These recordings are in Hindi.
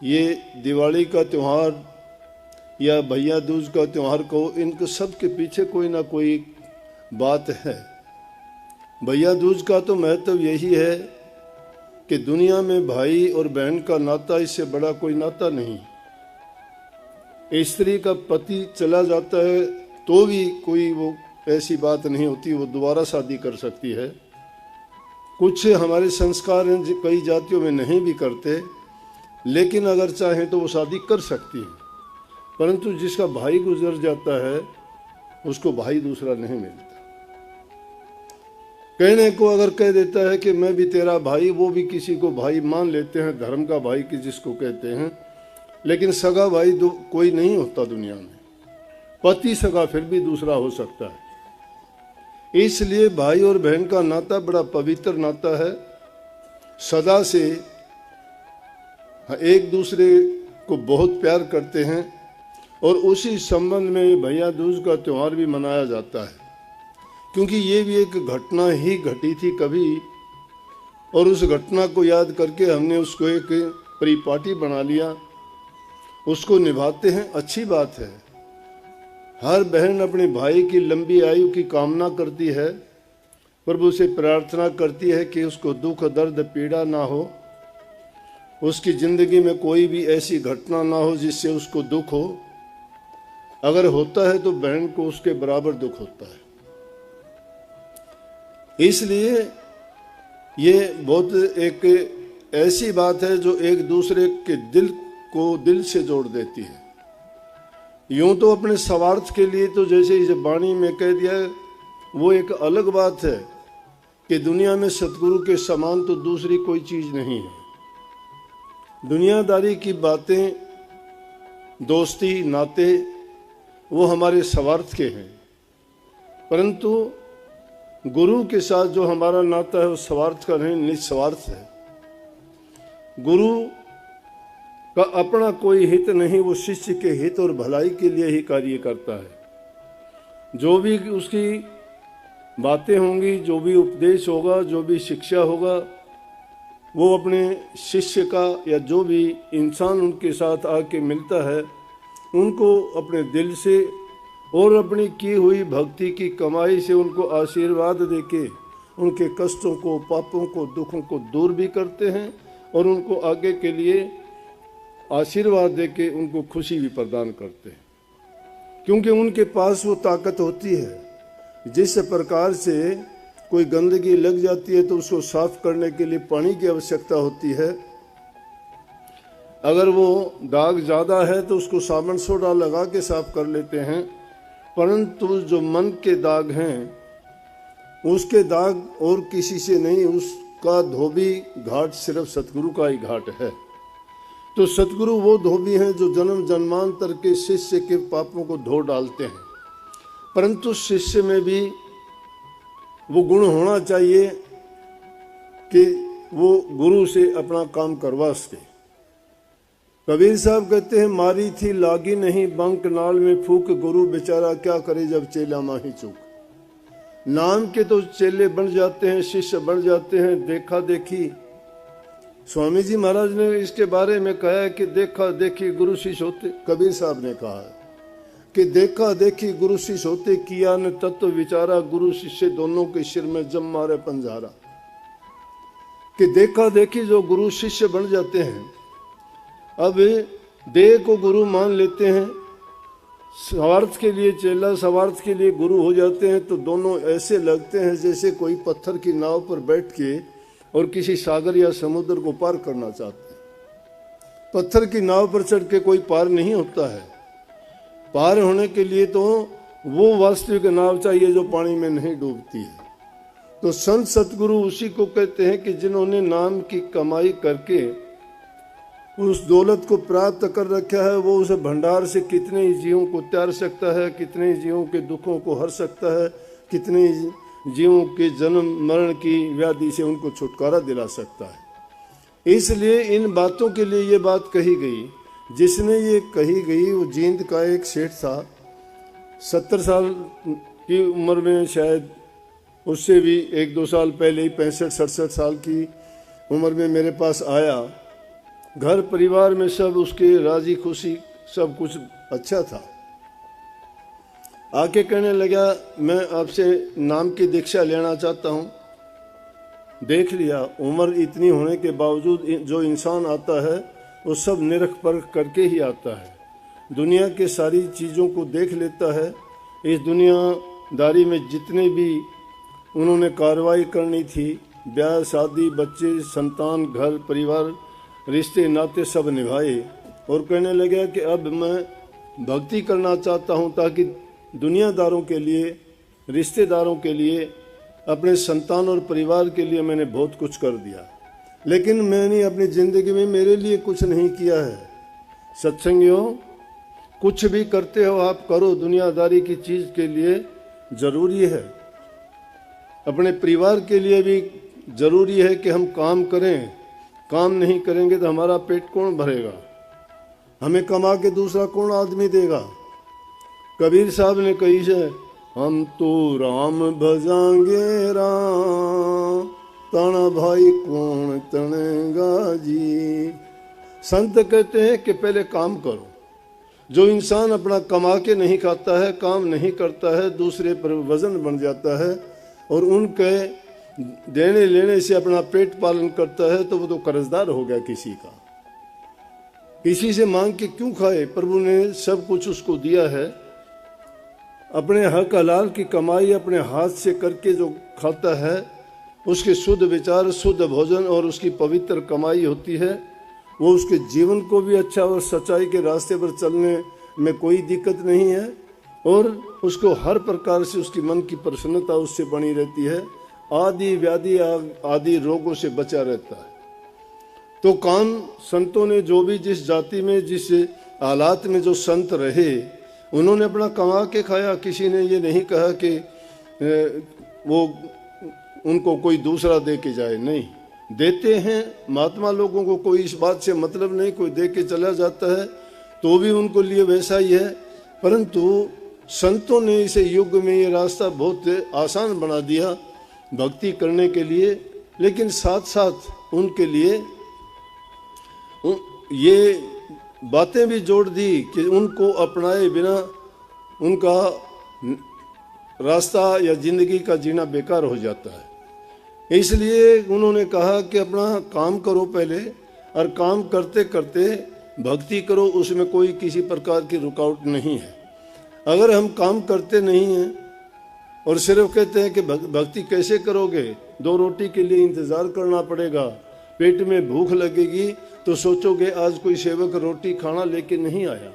ये दिवाली का त्यौहार या भैया दूज का त्यौहार को, इनके सब के पीछे कोई ना कोई बात है। भैया दूज का तो महत्व यही है कि दुनिया में भाई और बहन का नाता, इससे बड़ा कोई नाता नहीं। स्त्री का पति चला जाता है तो भी कोई वो ऐसी बात नहीं होती, वो दोबारा शादी कर सकती है। कुछ हमारे संस्कार हैं जो कई जातियों में नहीं भी करते, लेकिन अगर चाहें तो वो शादी कर सकती है। परंतु जिसका भाई गुजर जाता है उसको भाई दूसरा नहीं मिलता। कहने को अगर कह देता है कि मैं भी तेरा भाई, वो भी किसी को भाई मान लेते हैं, धर्म का भाई की जिसको कहते हैं, लेकिन सगा भाई कोई नहीं होता दुनिया में। पति सगा फिर भी दूसरा हो सकता है। इसलिए भाई और बहन का नाता बड़ा पवित्र नाता है। सदा से एक दूसरे को बहुत प्यार करते हैं और उसी संबंध में भैया दूज का त्यौहार भी मनाया जाता है, क्योंकि ये भी एक घटना ही घटी थी कभी, और उस घटना को याद करके हमने उसको एक परिपाटी बना लिया, उसको निभाते हैं। अच्छी बात है। हर बहन अपने भाई की लंबी आयु की कामना करती है, प्रभु से प्रार्थना करती है कि उसको दुख दर्द पीड़ा ना हो, उसकी जिंदगी में कोई भी ऐसी घटना ना हो जिससे उसको दुख हो। अगर होता है तो बहन को उसके बराबर दुख होता है। इसलिए ये बहुत एक ऐसी बात है जो एक दूसरे के दिल को दिल से जोड़ देती है। यूं तो अपने स्वार्थ के लिए तो जैसे इस वाणी में कह दिया, वो एक अलग बात है कि दुनिया में सतगुरु के समान तो दूसरी कोई चीज नहीं है। दुनियादारी की बातें, दोस्ती नाते, वो हमारे स्वार्थ के हैं, परंतु गुरु के साथ जो हमारा नाता है वो स्वार्थ का नहीं, निस्वार्थ है। गुरु का अपना कोई हित नहीं, वो शिष्य के हित और भलाई के लिए ही कार्य करता है। जो भी उसकी बातें होंगी, जो भी उपदेश होगा, जो भी शिक्षा होगा, वो अपने शिष्य का या जो भी इंसान उनके साथ आके मिलता है, उनको अपने दिल से और अपनी की हुई भक्ति की कमाई से उनको आशीर्वाद देके उनके कष्टों को, पापों को, दुखों को दूर भी करते हैं और उनको आगे के लिए आशीर्वाद देके उनको खुशी भी प्रदान करते हैं। क्योंकि उनके पास वो ताकत होती है। जिस प्रकार से कोई गंदगी लग जाती है तो उसको साफ करने के लिए पानी की आवश्यकता होती है। अगर वो दाग ज़्यादा है तो उसको साबुन सोडा लगा के साफ कर लेते हैं, परंतु जो मन के दाग हैं, उसके दाग और किसी से नहीं, उसका धोबी घाट सिर्फ सतगुरु का ही घाट है। तो सतगुरु वो धोबी हैं जो जन्म जन्मांतर के शिष्य के पापों को धो डालते हैं, परंतु शिष्य में भी वो गुण होना चाहिए कि वो गुरु से अपना काम करवा सके। कबीर साहब कहते हैं, मारी थी लागी नहीं बंक नाल में फूक, गुरु बेचारा क्या करे जब चेला माही चूक। नाम के तो चेले बन जाते हैं, शिष्य बन जाते हैं। देखा देखी, स्वामी जी महाराज ने इसके बारे में कहा है कि देखा देखी गुरु शिष्य होते। कबीर साहब ने कहा है कि देखा देखी गुरु शिष्य होते, किया न तत्व विचारा, गुरु शिष्य दोनों के सिर में जम मारे पंजारा। कि देखा देखी जो गुरु शिष्य बन जाते हैं, अब देह को गुरु मान लेते हैं, स्वार्थ के लिए चेला, स्वार्थ के लिए गुरु हो जाते हैं, तो दोनों ऐसे लगते हैं जैसे कोई पत्थर की नाव पर बैठ के और किसी सागर या समुद्र को पार करना चाहते हैं। पत्थर की नाव पर चढ़ के कोई पार नहीं होता है। पार होने के लिए तो वो वास्तविक नाव चाहिए जो पानी में नहीं डूबती है। तो संत सतगुरु उसी को कहते हैं कि जिन्होंने नाम की कमाई करके उस दौलत को प्राप्त कर रखा है, वो उस भंडार से कितने ही जीवों को त्याग सकता है, कितने ही जीवों के दुखों को हर सकता है, कितने ही जीवों के जन्म मरण की व्याधि से उनको छुटकारा दिला सकता है। इसलिए इन बातों के लिए ये बात कही गई। जिसने ये कही गई वो जींद का एक सेठ था, 70 साल की उम्र में, शायद उससे भी 1-2 साल पहले ही 65-67 साल की उम्र में मेरे पास आया घर परिवार में सब उसके राजी खुशी, सब कुछ अच्छा था। आके कहने लगा मैं आपसे नाम की दीक्षा लेना चाहता हूँ। देख लिया, उम्र इतनी होने के बावजूद जो इंसान आता है वो सब निरख परख करके ही आता है, दुनिया के सारी चीज़ों को देख लेता है। इस दुनियादारी में जितने भी उन्होंने कार्रवाई करनी थी, ब्याह शादी, बच्चे, संतान, घर परिवार, रिश्ते नाते सब निभाए और कहने लगा कि अब मैं भक्ति करना चाहता हूँ ताकि दुनियादारों के लिए, रिश्तेदारों के लिए, अपने संतान और परिवार के लिए मैंने बहुत कुछ कर दिया, लेकिन मैंने अपनी ज़िंदगी में मेरे लिए कुछ नहीं किया है। सत्संगियों, कुछ भी करते हो आप करो, दुनियादारी की चीज़ के लिए ज़रूरी है, अपने परिवार के लिए भी ज़रूरी है कि हम काम करें। काम नहीं करेंगे तो हमारा पेट कौन भरेगा, हमें कमा के दूसरा कौन आदमी देगा। कबीर साहब ने कही है, हम तो राम भजांगे राम, ताना भाई कौन तनेगा जी। संत कहते हैं कि पहले काम करो। जो इंसान अपना कमा के नहीं खाता है, काम नहीं करता है, दूसरे पर वजन बन जाता है और उनके देने लेने से अपना पेट पालन करता है, तो वो तो कर्जदार हो गया किसी का। किसी से मांग के क्यों खाए, प्रभु ने सब कुछ उसको दिया है। अपने हक हलाल की कमाई अपने हाथ से करके जो खाता है, उसके शुद्ध विचार, शुद्ध भोजन और उसकी पवित्र कमाई होती है, वो उसके जीवन को भी अच्छा और सच्चाई के रास्ते पर चलने में कोई दिक्कत नहीं है और उसको हर प्रकार से उसकी मन की प्रसन्नता उससे बनी रहती है, आदि व्याधि आदि रोगों से बचा रहता है। तो काम संतों ने, जो भी जिस जाति में, जिस हालात में जो संत रहे, उन्होंने अपना कमा के खाया। किसी ने ये नहीं कहा कि वो उनको कोई दूसरा दे के जाए, नहीं, देते हैं। महात्मा लोगों को कोई इस बात से मतलब नहीं, कोई दे के चला जाता है तो भी उनको लिए वैसा ही है। परंतु संतों ने इस युग में ये रास्ता बहुत आसान बना दिया भक्ति करने के लिए, लेकिन साथ साथ उनके लिए ये बातें भी जोड़ दी कि उनको अपनाए बिना उनका रास्ता या जिंदगी का जीना बेकार हो जाता है। इसलिए उन्होंने कहा कि अपना काम करो पहले, और काम करते करते भक्ति करो, उसमें कोई किसी प्रकार की रुकावट नहीं है। अगर हम काम करते नहीं हैं और सिर्फ कहते हैं कि भक्ति कैसे करोगे, दो रोटी के लिए इंतज़ार करना पड़ेगा, पेट में भूख लगेगी तो सोचोगे आज कोई सेवक रोटी खाना लेके नहीं आया।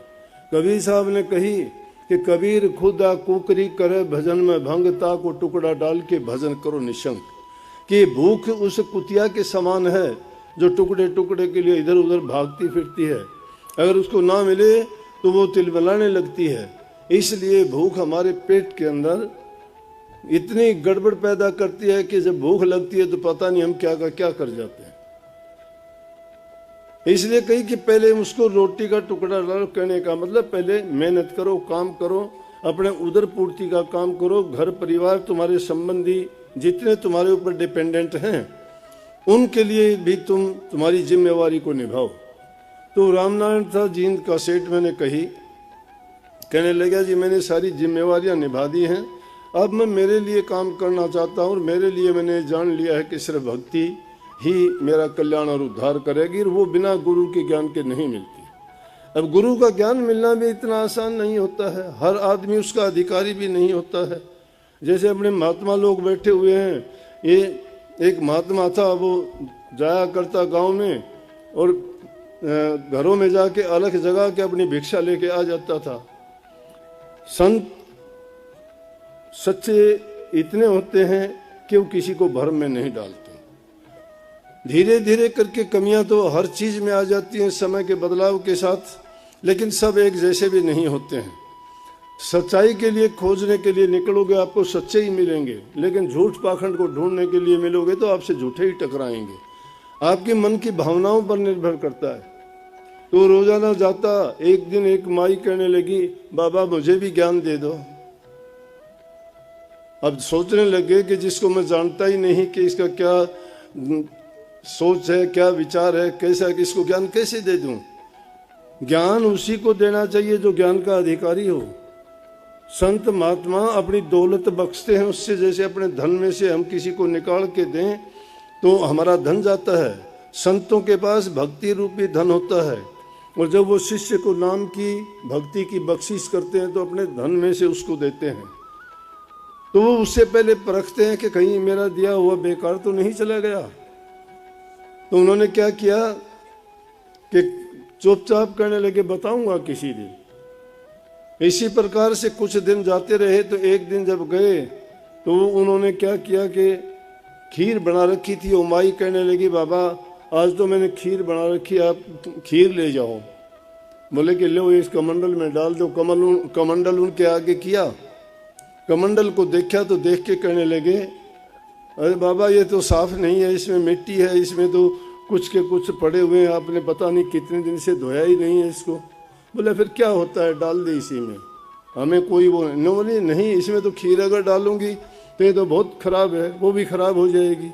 कबीर साहब ने कही कि कबीर खुदा कुकरी करे भजन में भंग, ता को टुकड़ा डाल के भजन करो निशंक। कि भूख उस कुतिया के समान है जो टुकड़े टुकड़े के लिए इधर उधर भागती फिरती है, अगर उसको ना मिले तो वो तिलमिलाने लगती है। इसलिए भूख हमारे पेट के अंदर इतनी गड़बड़ पैदा करती है कि जब भूख लगती है तो पता नहीं हम क्या का क्या कर जाते हैं। इसलिए कही कि पहले उसको रोटी का टुकड़ा डालो, कहने का मतलब पहले मेहनत करो, काम करो, अपने उदर पूर्ति का काम करो, घर परिवार तुम्हारे संबंधी जितने तुम्हारे ऊपर डिपेंडेंट हैं उनके लिए भी तुम्हारी जिम्मेवारी को निभाओ। तो रामनारायण था जींद का सेठ मैंने कही, कहने लगा जी मैंने सारी जिम्मेवारियां निभा दी हैं, अब मैं मेरे लिए काम करना चाहता हूँ और मेरे लिए मैंने जान लिया है कि सिर्फ भक्ति ही मेरा कल्याण और उद्धार करेगी, और वो बिना गुरु के ज्ञान के नहीं मिलती। अब गुरु का ज्ञान मिलना भी इतना आसान नहीं होता है, हर आदमी उसका अधिकारी भी नहीं होता है। जैसे अपने महात्मा लोग बैठे हुए हैं, ये एक महात्मा था, वो जाया करता गांव में और घरों में जाके अलग जगह के अपनी भिक्षा लेके आ जाता था। संत सच्चे इतने होते हैं कि वो किसी को भ्रम में नहीं डालते। धीरे धीरे करके कमियां तो हर चीज में आ जाती हैं समय के बदलाव के साथ, लेकिन सब एक जैसे भी नहीं होते हैं। सच्चाई के लिए खोजने के लिए निकलोगे आपको सच्चे ही मिलेंगे, लेकिन झूठ पाखंड को ढूंढने के लिए मिलोगे तो आपसे झूठे ही टकराएंगे। आपके मन की भावनाओं पर निर्भर करता है। तो रोजाना जाता, एक दिन एक माई कहने लगी बाबा मुझे भी ज्ञान दे दो। अब सोचने लगे कि जिसको मैं जानता ही नहीं कि इसका क्या सोच है, क्या विचार है, कैसा, किसको ज्ञान कैसे दे दूं? ज्ञान उसी को देना चाहिए जो ज्ञान का अधिकारी हो। संत महात्मा अपनी दौलत बख्शते हैं उससे, जैसे अपने धन में से हम किसी को निकाल के दें तो हमारा धन जाता है। संतों के पास भक्ति रूपी धन होता है, और जब वो शिष्य को नाम की भक्ति की बख्शिश करते हैं तो अपने धन में से उसको देते हैं। तो वो उससे पहले परखते हैं कि कहीं मेरा दिया हुआ बेकार तो नहीं चला गया। तो उन्होंने क्या किया कि चुपचाप कहने लगे बताऊंगा किसी दिन। इसी प्रकार से कुछ दिन जाते रहे, तो एक दिन जब गए तो उन्होंने क्या किया कि खीर बना रखी थी। वो माई कहने लगी बाबा आज तो मैंने खीर बना रखी, आप खीर ले जाओ। बोले कि लो इस कमंडल में डाल दो। कमंडल उनके आगे किया, कमंडल को देखा तो देख के कहने लगे अरे बाबा ये तो साफ नहीं है, इसमें मिट्टी है, इसमें तो कुछ के कुछ पड़े हुए हैं, आपने पता नहीं कितने दिन से धोया ही नहीं है इसको। बोले फिर क्या होता है, डाल दे इसी में, हमें कोई वो न। बोले नहीं, इसमें तो खीर अगर डालूंगी तो ये तो बहुत खराब है, वो भी खराब हो जाएगी।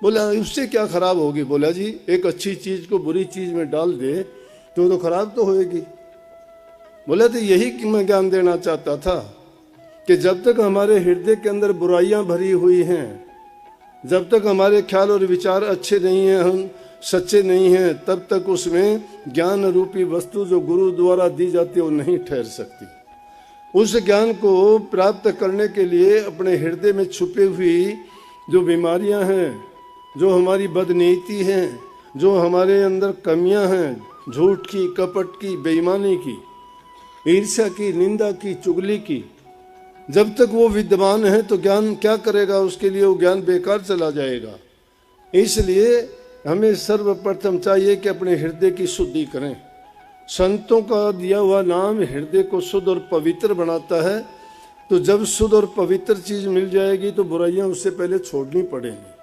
बोला उससे क्या खराब होगी? बोला जी एक अच्छी चीज को बुरी चीज में डाल दे तो खराब तो होएगी। बोला तो यही मैं ज्ञान देना चाहता था कि जब तक हमारे हृदय के अंदर बुराइयां भरी हुई हैं, जब तक हमारे ख्याल और विचार अच्छे नहीं हैं, हम सच्चे नहीं हैं, तब तक उसमें ज्ञान रूपी वस्तु जो गुरु द्वारा दी जाती है वो नहीं ठहर सकती। उस ज्ञान को प्राप्त करने के लिए अपने हृदय में छुपी हुई जो बीमारियां हैं, जो हमारी बदनीति हैं, जो हमारे अंदर कमियां हैं, झूठ की, कपट की, बेईमानी की, ईर्ष्या की, निंदा की, चुगली की, जब तक वो विद्यमान है तो ज्ञान क्या करेगा? उसके लिए वो ज्ञान बेकार चला जाएगा। इसलिए हमें सर्वप्रथम चाहिए कि अपने हृदय की शुद्धि करें। संतों का दिया हुआ नाम हृदय को शुद्ध और पवित्र बनाता है। तो जब शुद्ध और पवित्र चीज मिल जाएगी तो बुराइयां उससे पहले छोड़नी पड़ेंगी।